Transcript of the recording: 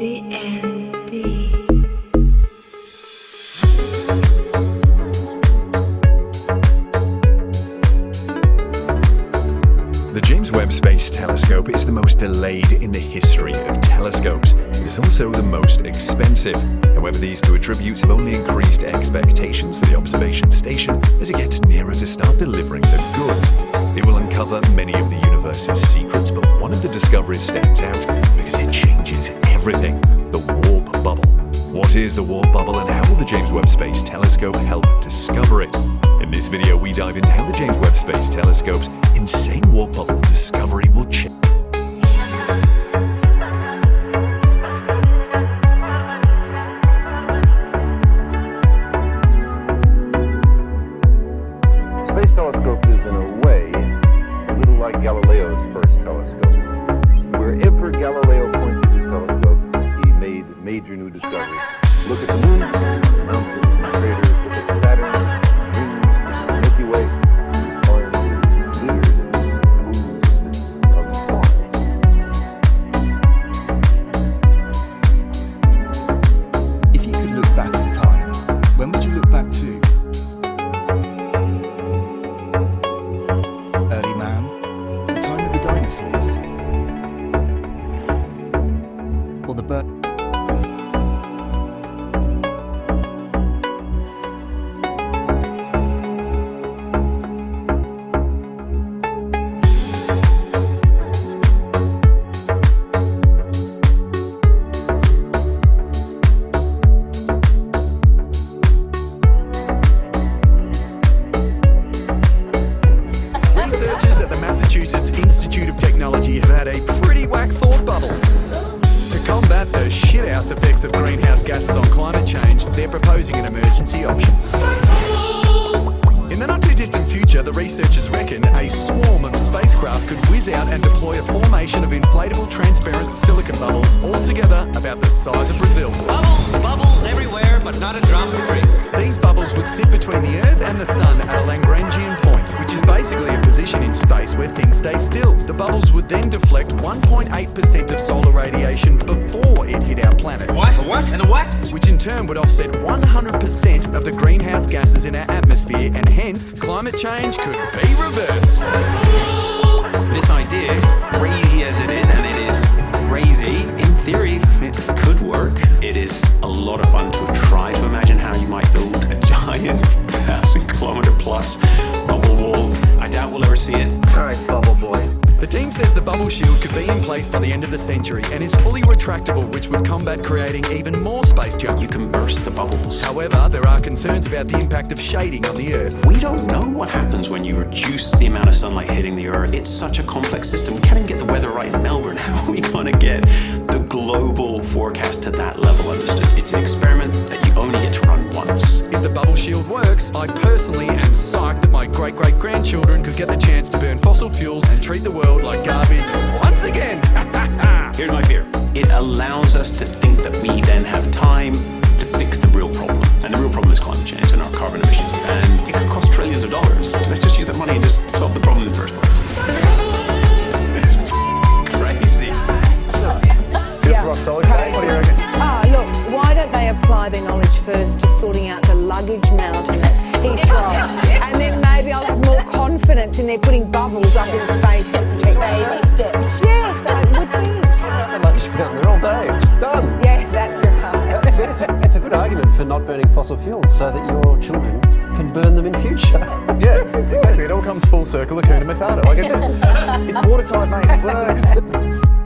dUD. The James Webb Space Telescope is the most delayed in the history of telescopes. It is also the most expensive. However, these two attributes have only increased expectations for the observation station as it gets nearer to start delivering the goods. It will uncover many of the universe's secrets, but one of the discoveries stands out because it changes everything: the warp bubble. What is the warp bubble and how will the James Webb Space Telescope help discover it? In this video, we dive into how the James Webb Space Telescope's insane warp bubble discovery will change. The Space Telescope is, in a way, a little like Galileo's first telescope. Wherever Galileo pointed his telescope, he made major new discoveries. Look at the moon, the mountains and craters. Look at Saturn, rings, the Milky Way, or its weird moons of stars. If you could look back in time, when would you look back to? Early man? The time of the dinosaurs? Or the birth? Researchers at the Massachusetts Institute of Technology have had a pretty whack thought bubble. To combat the shithouse effects of greenhouse gases on climate change, they're proposing an emergency option. In the not too distant future, the researchers reckon a swarm of spacecraft could whiz out and deploy a formation of inflatable transparent silicon bubbles all together about the size of Brazil. Bubbles everywhere, but not a drop of rain. These bubbles would sit between the Earth and the Sun at a Lagrangian point, which is basically a position in space where things stay still. The bubbles would then deflect 1.8% of solar radiation before it hit our planet. What? The what? And the what? Which in turn would offset 100% of the greenhouse gases in our atmosphere, and hence, climate change could be reversed. This idea, crazy as it is, and it is crazy, in theory, it could work. It is a lot of fun to try to imagine how you might build a giant 1,000-kilometer plus bubble wall. I doubt we'll ever see it. All right, bubble boy. The team says the bubble shield could be in place by the end of the century and is fully retractable, which would combat creating even more space junk. You can burst the bubbles. However, there are concerns about the impact of shading on the Earth. We don't know what happens when you reduce the amount of sunlight hitting the Earth. It's such a complex system. We can't even get the weather right in Melbourne. How are we going to get the global forecast to that level understood? It's an experiment that you only get to run once. If the bubble shield works, I personally am psyched that my great-great-grandchildren could get the chance to burn fossil fuels and treat the world like garbage once again. Here's my fear. It allows us to think that we then have time to fix the real problem. And the real problem is climate change and our carbon emissions. And it could cost trillions of dollars. Let's just use that money and just solve the problem in the first place. It's crazy. Feels rock solid. What do you reckon? Look, why don't they apply their knowledge first to sorting out the luggage mountain at Heathrow? And then maybe I'll have more confidence in their putting bubbles up in space to protect Baby steps. Yes, I would be. Sort out the luggage mountain. They're all day. It's done. Yeah, that's right. It's a good argument for not burning fossil fuels so that your children can burn them in future. Yeah, exactly. It all comes full circle, Hakuna Matata. Like it's watertight, mate. It works.